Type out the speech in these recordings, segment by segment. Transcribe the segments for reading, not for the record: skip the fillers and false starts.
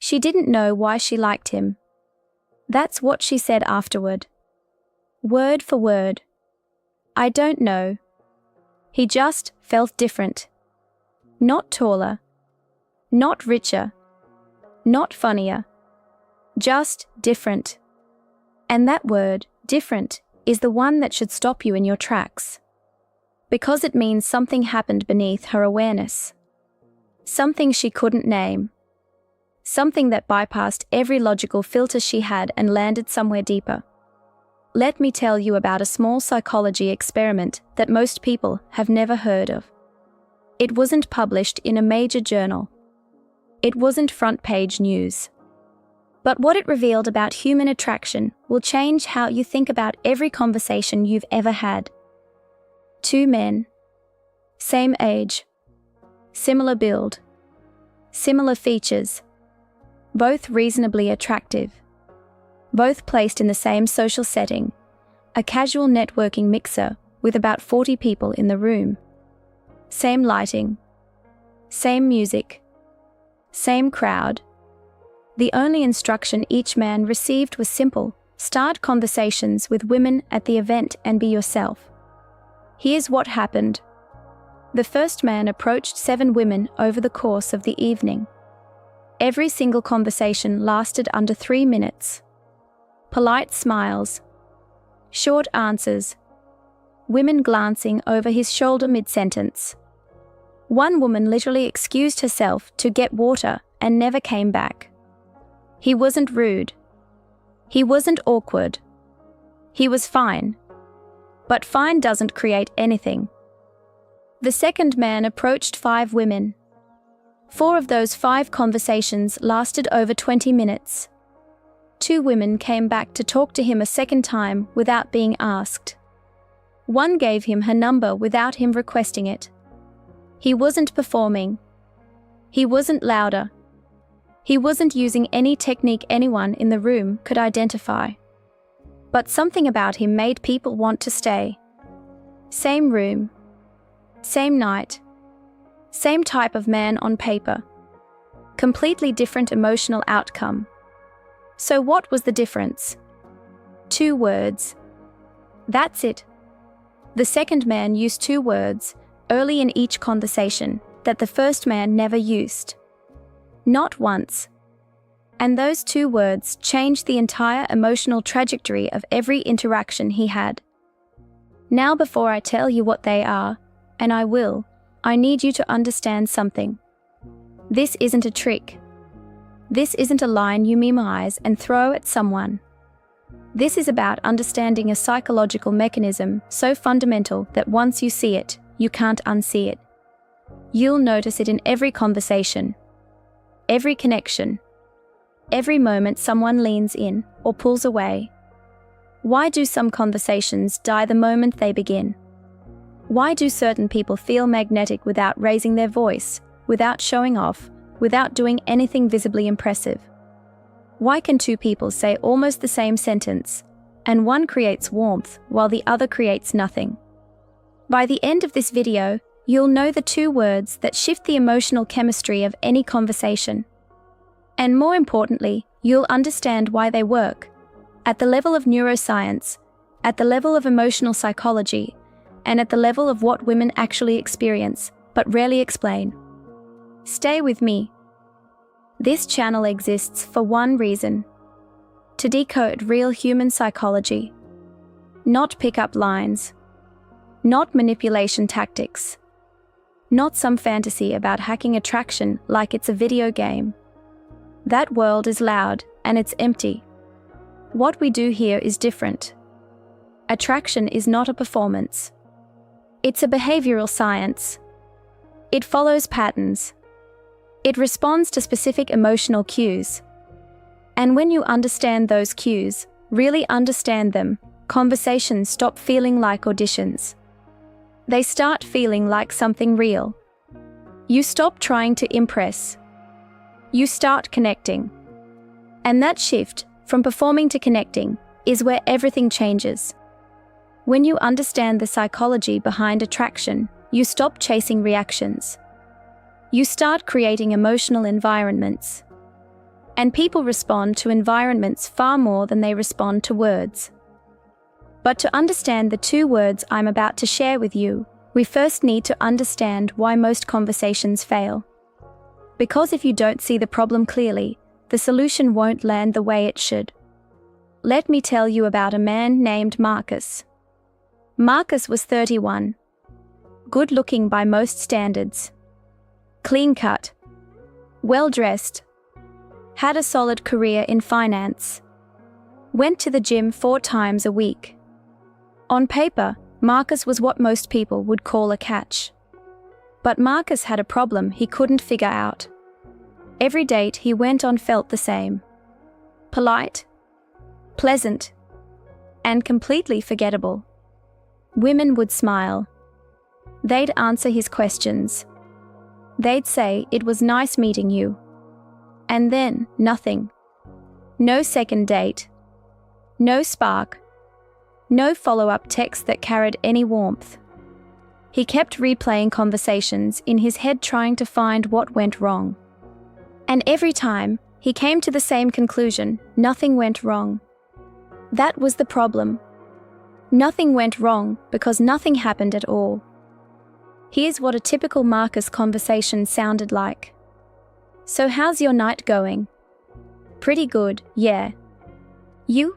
She didn't know why she liked him. That's what she said afterward. Word for word. I don't know. He just felt different. Not taller. Not richer. Not funnier. Just different. And that word, different, is the one that should stop you in your tracks. Because it means something happened beneath her awareness. Something she couldn't name. Something that bypassed every logical filter she had and landed somewhere deeper. Let me tell you about a small psychology experiment that most people have never heard of. It wasn't published in a major journal. It wasn't front-page news. But what it revealed about human attraction will change how you think about every conversation you've ever had. Two men. Same age. Similar build. Similar features. Both reasonably attractive. Both placed in the same social setting, a casual networking mixer with about 40 people in the room. Same lighting. Same music. Same crowd. The only instruction each man received was simple: start conversations with women at the event and be yourself. Here's what happened. The first man approached 7 women over the course of the evening. Every single conversation lasted under 3 minutes. Polite smiles. Short answers. Women glancing over his shoulder mid-sentence. One woman literally excused herself to get water and never came back. He wasn't rude. He wasn't awkward. He was fine. But fine doesn't create anything. The second man approached 5 women. 4 of those 5 conversations lasted over 20 minutes. 2 women came back to talk to him a second time without being asked. One gave him her number without him requesting it. He wasn't performing. He wasn't louder. He wasn't using any technique anyone in the room could identify. But something about him made people want to stay. Same room. Same night. Same type of man on paper. Completely different emotional outcome. So what was the difference? 2 words. That's it. The second man used 2 words early in each conversation that the first man never used. Not once. And those 2 words changed the entire emotional trajectory of every interaction he had. Now, before I tell you what they are, and I will, I need you to understand something. This isn't a trick. This isn't a line you memorize and throw at someone. This is about understanding a psychological mechanism so fundamental that once you see it, you can't unsee it. You'll notice it in every conversation, every connection, every moment someone leans in or pulls away. Why do some conversations die the moment they begin? Why do certain people feel magnetic without raising their voice, without showing off, without doing anything visibly impressive? Why can 2 people say almost the same sentence, and one creates warmth while the other creates nothing? By the end of this video, you'll know the 2 words that shift the emotional chemistry of any conversation. And more importantly, you'll understand why they work, at the level of neuroscience, at the level of emotional psychology, and at the level of what women actually experience, but rarely explain. Stay with me. This channel exists for one reason: to decode real human psychology. Not pick-up lines. Not manipulation tactics. Not some fantasy about hacking attraction like it's a video game. That world is loud and it's empty. What we do here is different. Attraction is not a performance. It's a behavioral science. It follows patterns. It responds to specific emotional cues. And when you understand those cues, really understand them, conversations stop feeling like auditions. They start feeling like something real. You stop trying to impress. You start connecting. And that shift, from performing to connecting, is where everything changes. When you understand the psychology behind attraction, you stop chasing reactions. You start creating emotional environments. And people respond to environments far more than they respond to words. But to understand the two words I'm about to share with you, we first need to understand why most conversations fail. Because if you don't see the problem clearly, the solution won't land the way it should. Let me tell you about a man named Marcus. Marcus was 31. Good-looking by most standards. Clean-cut. Well-dressed. Had a solid career in finance. Went to the gym 4 times a week. On paper, Marcus was what most people would call a catch. But Marcus had a problem he couldn't figure out. Every date he went on felt the same. Polite, pleasant, and completely forgettable. Women would smile. They'd answer his questions. They'd say, "It was nice meeting you." And then, nothing. No second date. No spark. No follow-up text that carried any warmth. He kept replaying conversations in his head, trying to find what went wrong. And every time, he came to the same conclusion: nothing went wrong. That was the problem. Nothing went wrong because nothing happened at all. Here's what a typical Marcus conversation sounded like. "So how's your night going?" "Pretty good, yeah." "You?"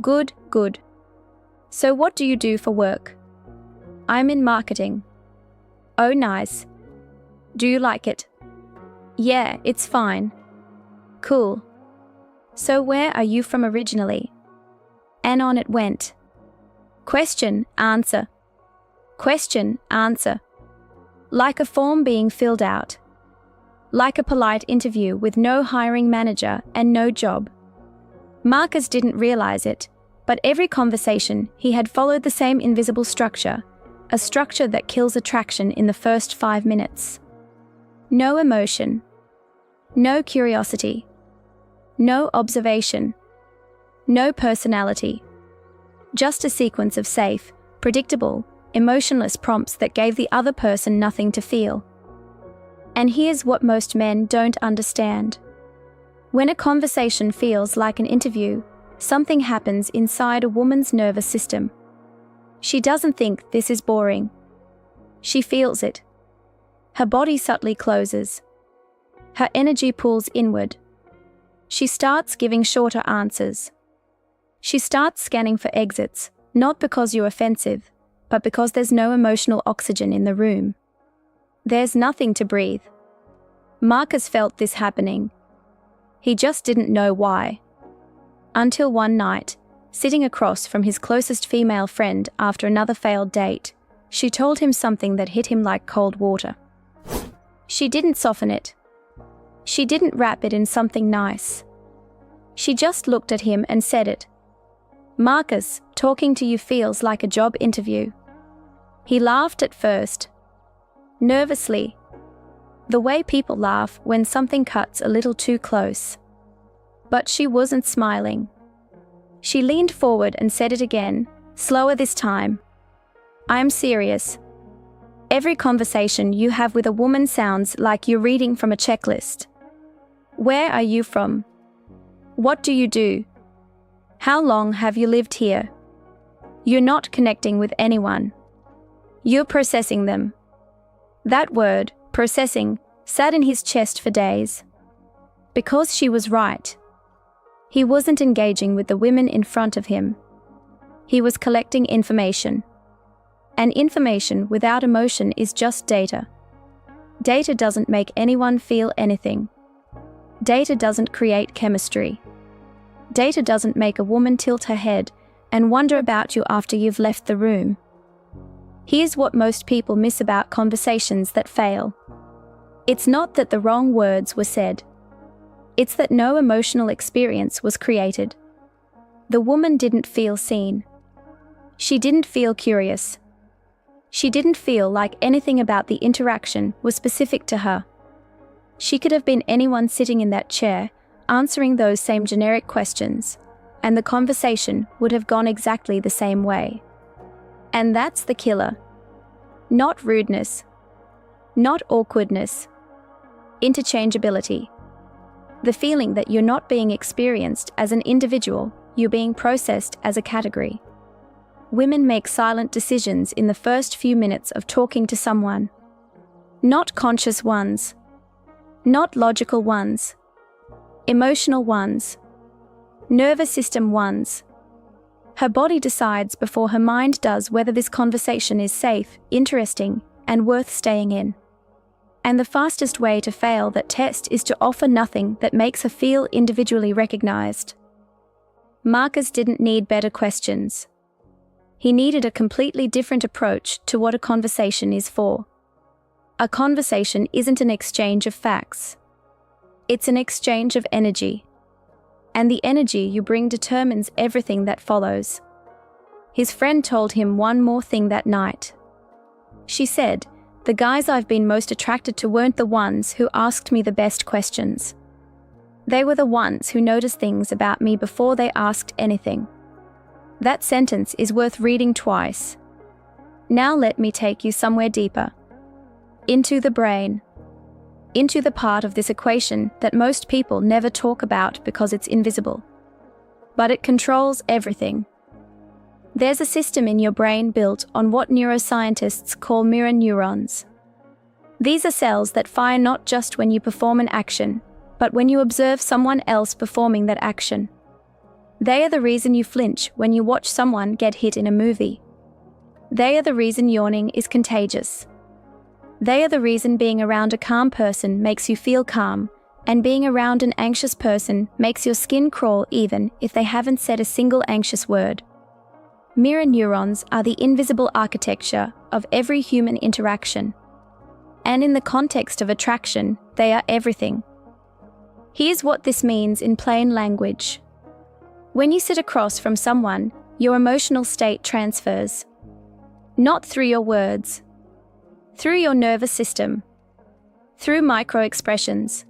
"Good, good." "So what do you do for work?" "I'm in marketing." "Oh, nice. Do you like it?" "Yeah, it's fine." "Cool. So where are you from originally?" And on it went. Question, answer. Question, answer. Like a form being filled out. Like a polite interview with no hiring manager and no job. Marcus didn't realize it, but every conversation he had followed the same invisible structure, a structure that kills attraction in the first 5 minutes. No emotion. No curiosity. No observation. No personality. Just a sequence of safe, predictable, emotionless prompts that gave the other person nothing to feel. And here's what most men don't understand. When a conversation feels like an interview, something happens inside a woman's nervous system. She doesn't think this is boring. She feels it. Her body subtly closes. Her energy pulls inward. She starts giving shorter answers. She starts scanning for exits, not because you're offensive, but because there's no emotional oxygen in the room. There's nothing to breathe. Marcus felt this happening. He just didn't know why. Until one night, sitting across from his closest female friend after another failed date, she told him something that hit him like cold water. She didn't soften it. She didn't wrap it in something nice. She just looked at him and said it. "Marcus, talking to you feels like a job interview." He laughed at first. Nervously. The way people laugh when something cuts a little too close. But she wasn't smiling. She leaned forward and said it again, slower this time. "I'm serious. Every conversation you have with a woman sounds like you're reading from a checklist. Where are you from? What do you do? How long have you lived here? You're not connecting with anyone. You're processing them." That word, processing, sat in his chest for days. Because she was right. He wasn't engaging with the women in front of him. He was collecting information. And information without emotion is just data. Data doesn't make anyone feel anything. Data doesn't create chemistry. Data doesn't make a woman tilt her head and wonder about you after you've left the room. Here's what most people miss about conversations that fail. It's not that the wrong words were said. It's that no emotional experience was created. The woman didn't feel seen. She didn't feel curious. She didn't feel like anything about the interaction was specific to her. She could have been anyone sitting in that chair, answering those same generic questions, and the conversation would have gone exactly the same way. And that's the killer. Not rudeness. Not awkwardness. Interchangeability. The feeling that you're not being experienced as an individual, you're being processed as a category. Women make silent decisions in the first few minutes of talking to someone. Not conscious ones. Not logical ones. Emotional ones. Nervous system ones. Her body decides before her mind does whether this conversation is safe, interesting, and worth staying in. And the fastest way to fail that test is to offer nothing that makes her feel individually recognized. Marcus didn't need better questions. He needed a completely different approach to what a conversation is for. A conversation isn't an exchange of facts. It's an exchange of energy. And the energy you bring determines everything that follows. His friend told him one more thing that night. She said, "The guys I've been most attracted to weren't the ones who asked me the best questions. They were the ones who noticed things about me before they asked anything." That sentence is worth reading twice. Now let me take you somewhere deeper. Into the brain. Into the part of this equation that most people never talk about because it's invisible. But it controls everything. There's a system in your brain built on what neuroscientists call mirror neurons. These are cells that fire not just when you perform an action, but when you observe someone else performing that action. They are the reason you flinch when you watch someone get hit in a movie. They are the reason yawning is contagious. They are the reason being around a calm person makes you feel calm, and being around an anxious person makes your skin crawl even if they haven't said a single anxious word. Mirror neurons are the invisible architecture of every human interaction. And in the context of attraction, they are everything. Here's what this means in plain language. When you sit across from someone, your emotional state transfers. Not through your words. Through your nervous system. Through micro-expressions.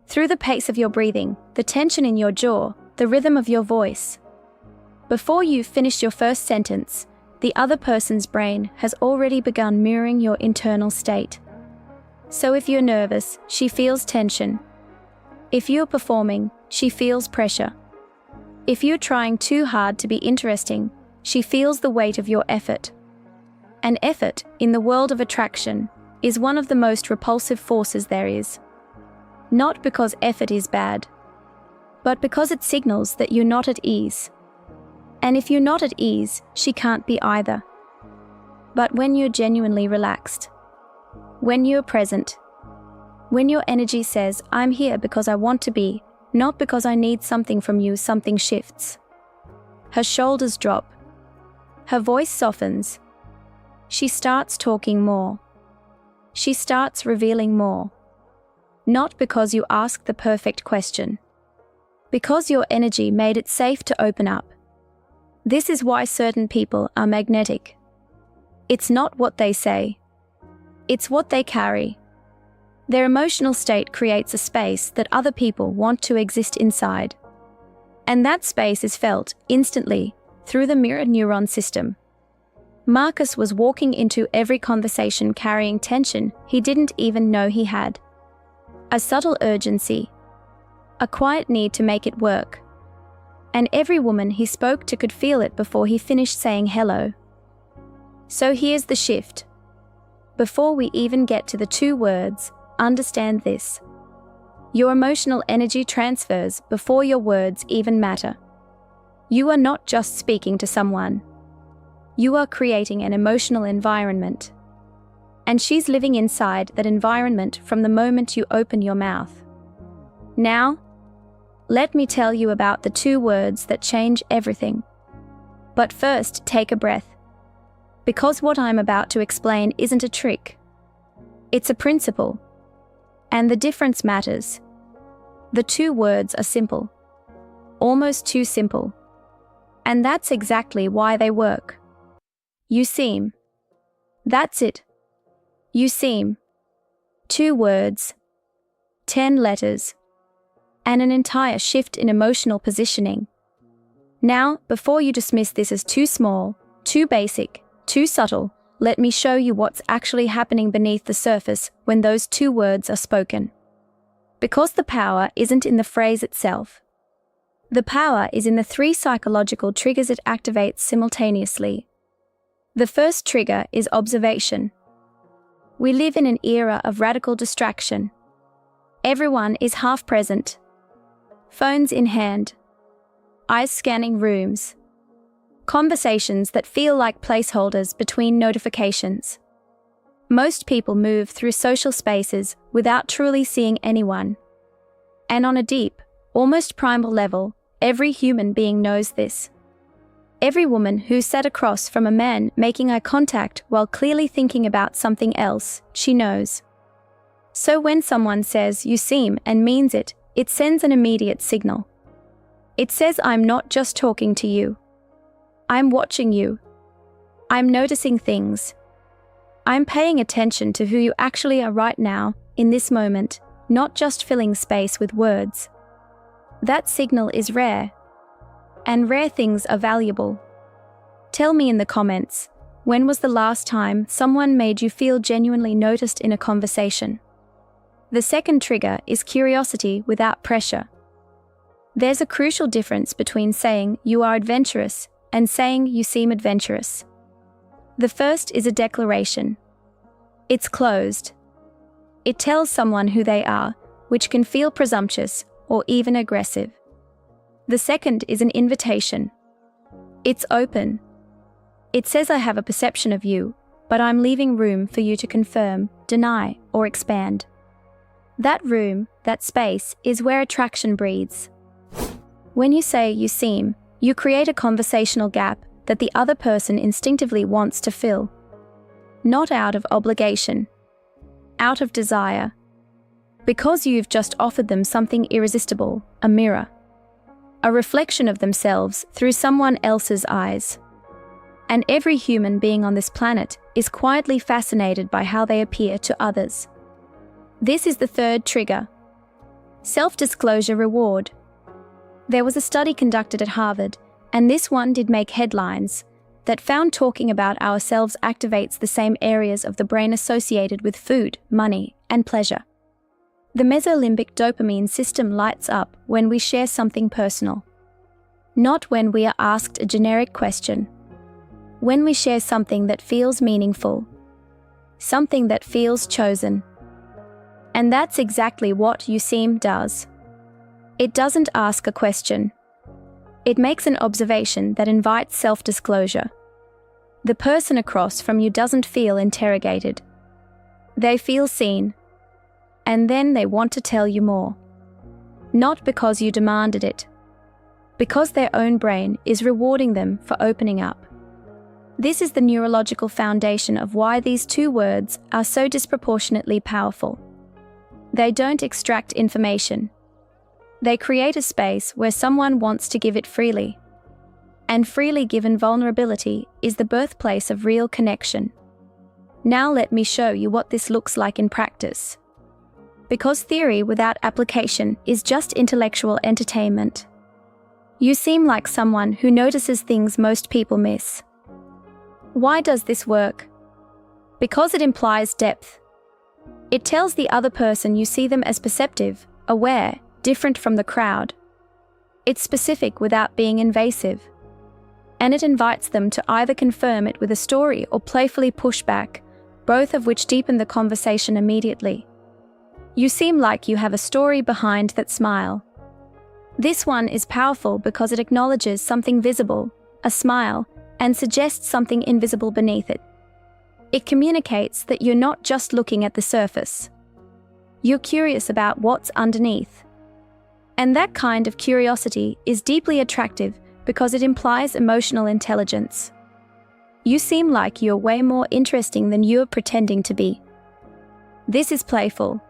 Through the pace of your breathing, the tension in your jaw, the rhythm of your voice. Before you've finished your first sentence, the other person's brain has already begun mirroring your internal state. So if you're nervous, she feels tension. If you're performing, she feels pressure. If you're trying too hard to be interesting, she feels the weight of your effort. And effort, in the world of attraction, is one of the most repulsive forces there is. Not because effort is bad, but because it signals that you're not at ease. And if you're not at ease, she can't be either. But when you're genuinely relaxed, when you're present, when your energy says, "I'm here because I want to be, not because I need something from you," something shifts. Her shoulders drop. Her voice softens. She starts talking more. She starts revealing more. Not because you asked the perfect question. Because your energy made it safe to open up. This is why certain people are magnetic. It's not what they say. It's what they carry. Their emotional state creates a space that other people want to exist inside. And that space is felt instantly through the mirror neuron system. Marcus was walking into every conversation carrying tension he didn't even know he had. A subtle urgency. A quiet need to make it work. And every woman he spoke to could feel it before he finished saying hello. So here's the shift. Before we even get to the two words, understand this. Your emotional energy transfers before your words even matter. You are not just speaking to someone. You are creating an emotional environment. And she's living inside that environment from the moment you open your mouth. Now, let me tell you about the two words that change everything. But first, take a breath. Because what I'm about to explain isn't a trick. It's a principle. And the difference matters. The two words are simple. Almost too simple. And that's exactly why they work. You seem. That's it. You seem. 2 words. 10 letters. And an entire shift in emotional positioning. Now, before you dismiss this as too small, too basic, too subtle, let me show you what's actually happening beneath the surface when those 2 words are spoken. Because the power isn't in the phrase itself. The power is in the 3 psychological triggers it activates simultaneously. The first trigger is observation. We live in an era of radical distraction. Everyone is half present. Phones in hand. Eyes scanning rooms. Conversations that feel like placeholders between notifications. Most people move through social spaces without truly seeing anyone. And on a deep, almost primal level, every human being knows this. Every woman who sat across from a man making eye contact while clearly thinking about something else, she knows. So when someone says "you seem" and means it, it sends an immediate signal. It says, I'm not just talking to you. I'm watching you. I'm noticing things. I'm paying attention to who you actually are right now, in this moment, not just filling space with words. That signal is rare. And rare things are valuable. Tell me in the comments, when was the last time someone made you feel genuinely noticed in a conversation? The second trigger is curiosity without pressure. There's a crucial difference between saying you are adventurous and saying you seem adventurous. The first is a declaration. It's closed. It tells someone who they are, which can feel presumptuous or even aggressive. The second is an invitation. It's open. It says I have a perception of you, but I'm leaving room for you to confirm, deny, or expand. That room, that space, is where attraction breathes. When you say you seem, you create a conversational gap that the other person instinctively wants to fill. Not out of obligation. Out of desire. Because you've just offered them something irresistible, a mirror. A reflection of themselves through someone else's eyes. And every human being on this planet is quietly fascinated by how they appear to others. This is the third trigger. Self-disclosure reward. There was a study conducted at Harvard, and this one did make headlines, that found talking about ourselves activates the same areas of the brain associated with food, money, and pleasure. The mesolimbic dopamine system lights up when we share something personal. Not when we are asked a generic question. When we share something that feels meaningful. Something that feels chosen. And that's exactly what You Seem does. It doesn't ask a question. It makes an observation that invites self-disclosure. The person across from you doesn't feel interrogated. They feel seen. And then they want to tell you more. Not because you demanded it. Because their own brain is rewarding them for opening up. This is the neurological foundation of why these 2 words are so disproportionately powerful. They don't extract information. They create a space where someone wants to give it freely. And freely given vulnerability is the birthplace of real connection. Now let me show you what this looks like in practice. Because theory without application is just intellectual entertainment. You seem like someone who notices things most people miss. Why does this work? Because it implies depth. It tells the other person you see them as perceptive, aware, different from the crowd. It's specific without being invasive. And it invites them to either confirm it with a story or playfully push back, both of which deepen the conversation immediately. You seem like you have a story behind that smile. This one is powerful because it acknowledges something visible, a smile, and suggests something invisible beneath it. It communicates that you're not just looking at the surface. You're curious about what's underneath. And that kind of curiosity is deeply attractive because it implies emotional intelligence. You seem like you're way more interesting than you're pretending to be. This is playful.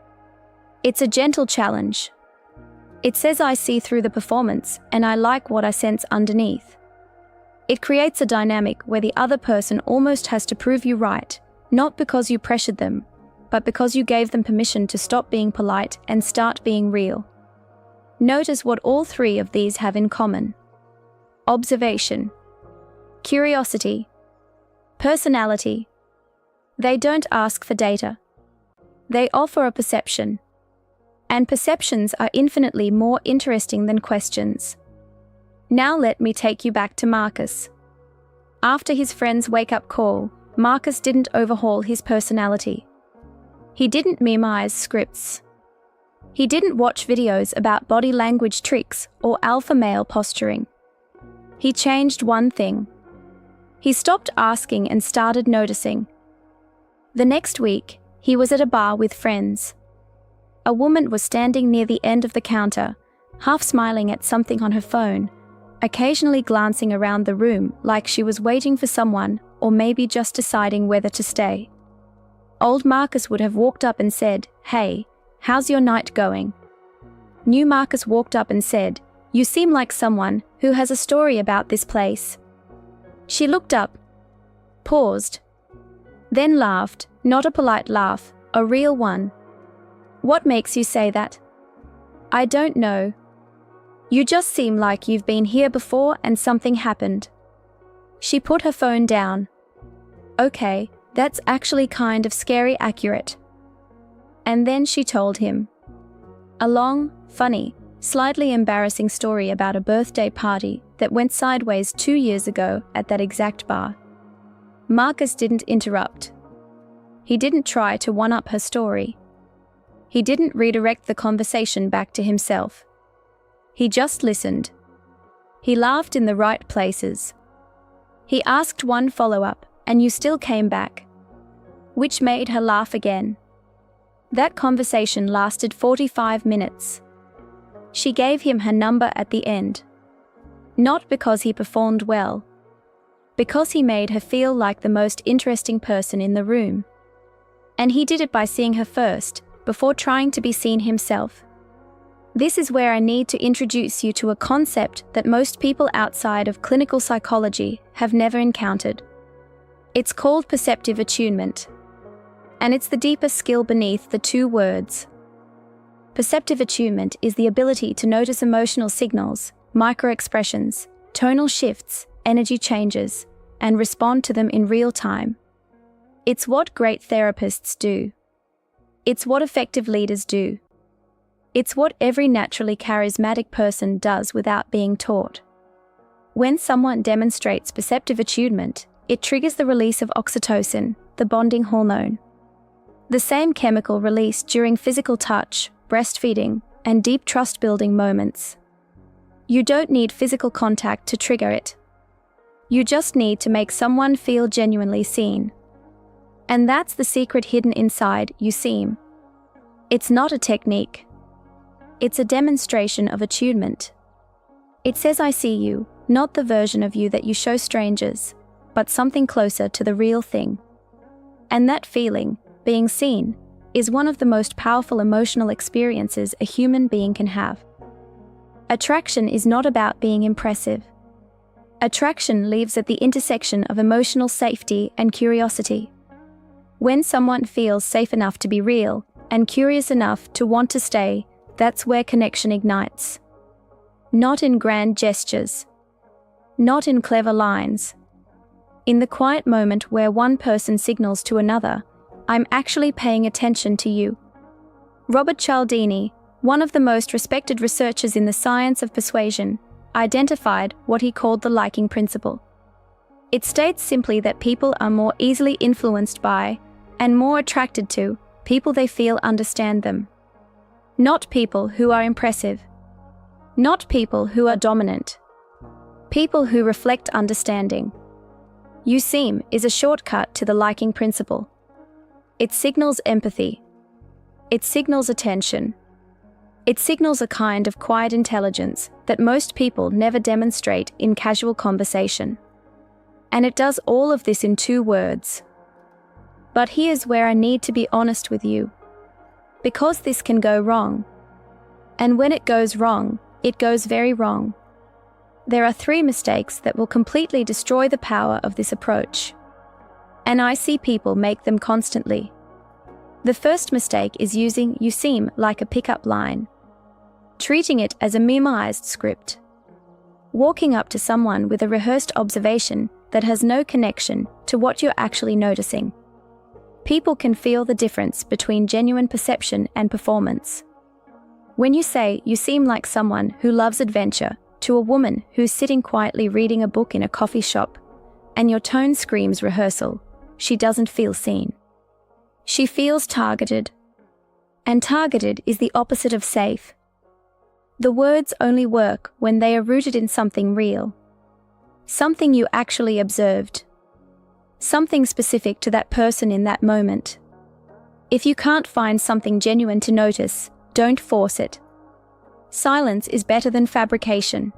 It's a gentle challenge. It says I see through the performance and I like what I sense underneath. It creates a dynamic where the other person almost has to prove you right, not because you pressured them, but because you gave them permission to stop being polite and start being real. Notice what all 3 of these have in common. Observation, curiosity, personality. They don't ask for data. They offer a perception. And perceptions are infinitely more interesting than questions. Now let me take you back to Marcus. After his friend's wake-up call, Marcus didn't overhaul his personality. He didn't memorize scripts. He didn't watch videos about body language tricks or alpha male posturing. He changed one thing. He stopped asking and started noticing. The next week, he was at a bar with friends. A woman was standing near the end of the counter, half smiling at something on her phone, occasionally glancing around the room like she was waiting for someone or maybe just deciding whether to stay. Old Marcus would have walked up and said, "Hey, how's your night going?" New Marcus walked up and said, "You seem like someone who has a story about this place." She looked up, paused, then laughed, not a polite laugh, a real one. "What makes you say that?" "I don't know. You just seem like you've been here before and something happened." She put her phone down. "Okay, that's actually kind of scary accurate." And then she told him a long, funny, slightly embarrassing story about a birthday party that went sideways 2 years ago at that exact bar. Marcus didn't interrupt. He didn't try to one-up her story. He didn't redirect the conversation back to himself. He just listened. He laughed in the right places. He asked one follow-up, "And you still came back?" which made her laugh again. That conversation lasted 45 minutes. She gave him her number at the end. Not because he performed well, because he made her feel like the most interesting person in the room. And he did it by seeing her first, before trying to be seen himself. This is where I need to introduce you to a concept that most people outside of clinical psychology have never encountered. It's called perceptive attunement. And it's the deeper skill beneath the two words. Perceptive attunement is the ability to notice emotional signals, micro-expressions, tonal shifts, energy changes, and respond to them in real time. It's what great therapists do. It's what effective leaders do. It's what every naturally charismatic person does without being taught. When someone demonstrates perceptive attunement, it triggers the release of oxytocin, the bonding hormone. The same chemical released during physical touch, breastfeeding, and deep trust-building moments. You don't need physical contact to trigger it. You just need to make someone feel genuinely seen. And that's the secret hidden inside "you seem." It's not a technique. It's a demonstration of attunement. It says "I see you," not the version of you that you show strangers, but something closer to the real thing. And that feeling, being seen, is one of the most powerful emotional experiences a human being can have. Attraction is not about being impressive. Attraction lives at the intersection of emotional safety and curiosity. When someone feels safe enough to be real and curious enough to want to stay, that's where connection ignites. Not in grand gestures. Not in clever lines. In the quiet moment where one person signals to another, "I'm actually paying attention to you." Robert Cialdini, one of the most respected researchers in the science of persuasion, identified what he called the liking principle. It states simply that people are more easily influenced by, and more attracted to, people they feel understand them. Not people who are impressive. Not people who are dominant. People who reflect understanding. "You seem" is a shortcut to the liking principle. It signals empathy. It signals attention. It signals a kind of quiet intelligence that most people never demonstrate in casual conversation. And it does all of this in 2 words. But here's where I need to be honest with you. Because this can go wrong. And when it goes wrong, it goes very wrong. There are 3 mistakes that will completely destroy the power of this approach. And I see people make them constantly. The first mistake is using "you seem" like a pickup line. Treating it as a memorized script. Walking up to someone with a rehearsed observation that has no connection to what you're actually noticing. People can feel the difference between genuine perception and performance. When you say you seem like someone who loves adventure to a woman who's sitting quietly reading a book in a coffee shop, and your tone screams rehearsal, she doesn't feel seen. She feels targeted. And targeted is the opposite of safe. The words only work when they are rooted in something real. Something you actually observed. Something specific to that person in that moment. If you can't find something genuine to notice, don't force it. Silence is better than fabrication.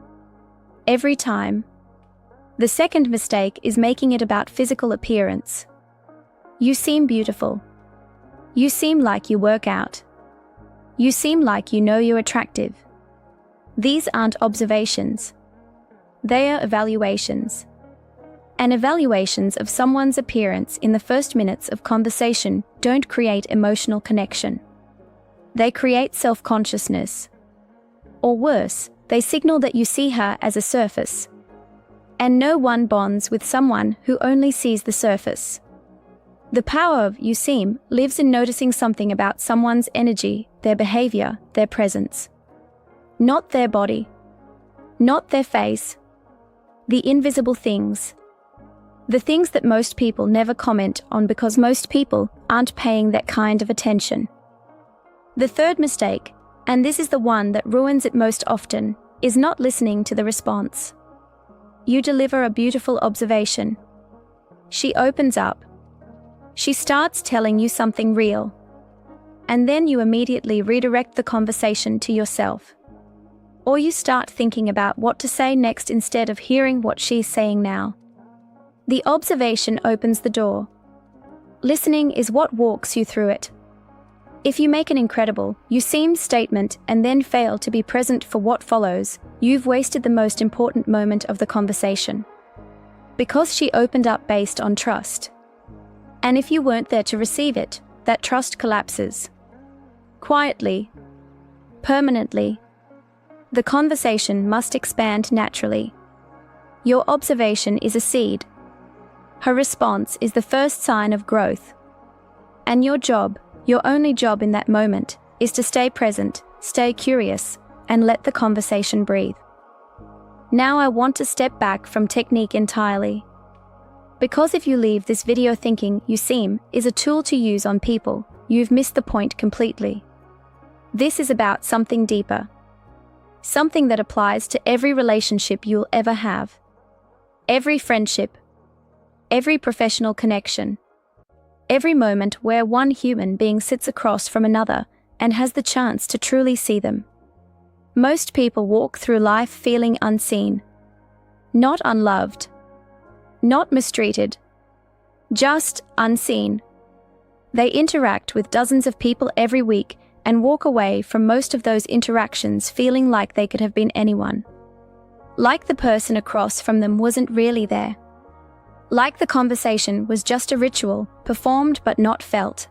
Every time. The second mistake is making it about physical appearance. You seem beautiful. You seem like you work out. You seem like you know you're attractive. These aren't observations. They are evaluations. And evaluations of someone's appearance in the first minutes of conversation don't create emotional connection. They create self-consciousness. Or worse, they signal that you see her as a surface. And no one bonds with someone who only sees the surface. The power of you seem lives in noticing something about someone's energy, their behavior, their presence. Not their body. Not their face. The invisible things. The things that most people never comment on because most people aren't paying that kind of attention. The third mistake, and this is the one that ruins it most often, is not listening to the response. You deliver a beautiful observation. She opens up. She starts telling you something real. And then you immediately redirect the conversation to yourself. Or you start thinking about what to say next instead of hearing what she's saying now. The observation opens the door. Listening is what walks you through it. If you make an incredible, you seem statement and then fail to be present for what follows, you've wasted the most important moment of the conversation. Because she opened up based on trust. And if you weren't there to receive it, that trust collapses. Quietly. Permanently. The conversation must expand naturally. Your observation is a seed. Her response is the first sign of growth. And your job, your only job in that moment, is to stay present, stay curious, and let the conversation breathe. Now I want to step back from technique entirely. Because if you leave this video thinking you seem is a tool to use on people, you've missed the point completely. This is about something deeper. Something that applies to every relationship you'll ever have. Every friendship. Every professional connection. Every moment where one human being sits across from another and has the chance to truly see them. Most people walk through life feeling unseen. Not unloved. Not mistreated. Just unseen. They interact with dozens of people every week and walk away from most of those interactions feeling like they could have been anyone. Like the person across from them wasn't really there. Like the conversation was just a ritual, performed but not felt.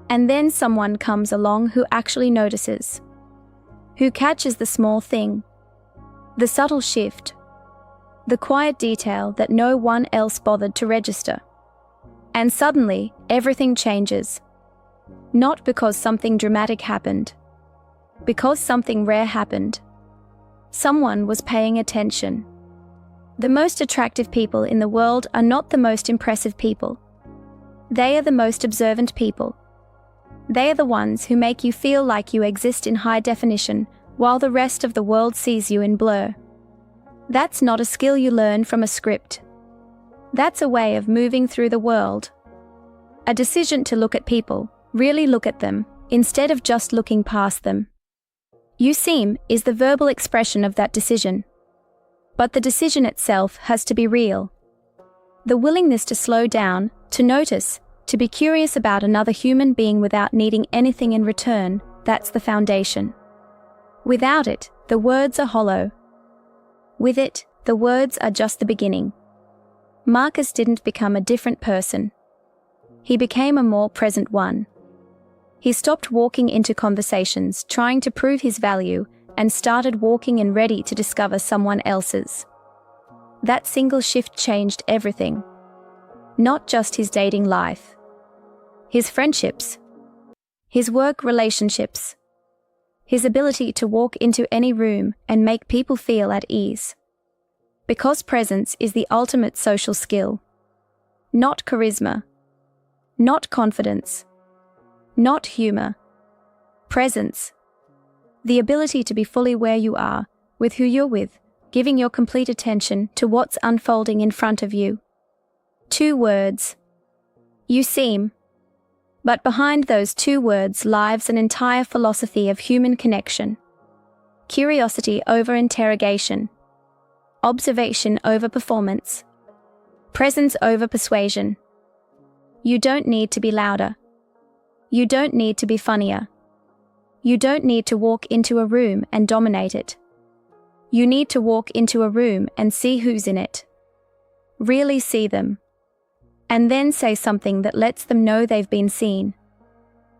And then someone comes along who actually notices. Who catches the small thing. The subtle shift. The quiet detail that no one else bothered to register. And suddenly, everything changes. Not because something dramatic happened. Because something rare happened. Someone was paying attention. The most attractive people in the world are not the most impressive people. They are the most observant people. They are the ones who make you feel like you exist in high definition, while the rest of the world sees you in blur. That's not a skill you learn from a script. That's a way of moving through the world. A decision to look at people, really look at them, instead of just looking past them. You seem is the verbal expression of that decision. But the decision itself has to be real. The willingness to slow down, to notice, to be curious about another human being without needing anything in return, that's the foundation. Without it, the words are hollow. With it, the words are just the beginning. Marcus didn't become a different person. He became a more present one. He stopped walking into conversations trying to prove his value and started walking in ready to discover someone else's. That single shift changed everything. Not just his dating life. His friendships. His work relationships. his ability to walk into any room and make people feel at ease. Because presence is the ultimate social skill. Not charisma. Not confidence. Not humor. Presence. The ability to be fully where you are, with who you're with, giving your complete attention to what's unfolding in front of you. 2 words. You seem. But behind those 2 words lies an entire philosophy of human connection. Curiosity over interrogation. Observation over performance. Presence over persuasion. You don't need to be louder. You don't need to be funnier. You don't need to walk into a room and dominate it. You need to walk into a room and see who's in it. Really see them. And then say something that lets them know they've been seen.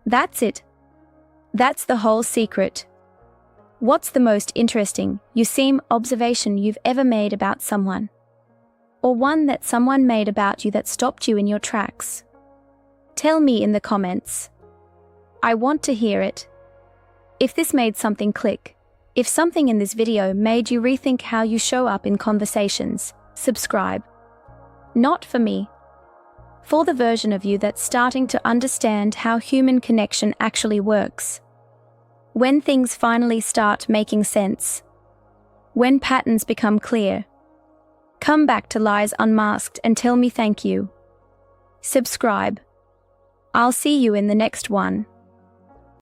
That's it. That's the whole secret. What's the most interesting, you seem, observation you've ever made about someone? Or one that someone made about you that stopped you in your tracks? Tell me in the comments. I want to hear it. If this made something click, if something in this video made you rethink how you show up in conversations, subscribe. Not for me. For the version of you that's starting to understand how human connection actually works. When things finally start making sense. When patterns become clear. Come back to Lies Unmasked and tell me thank you. Subscribe. I'll see you in the next one.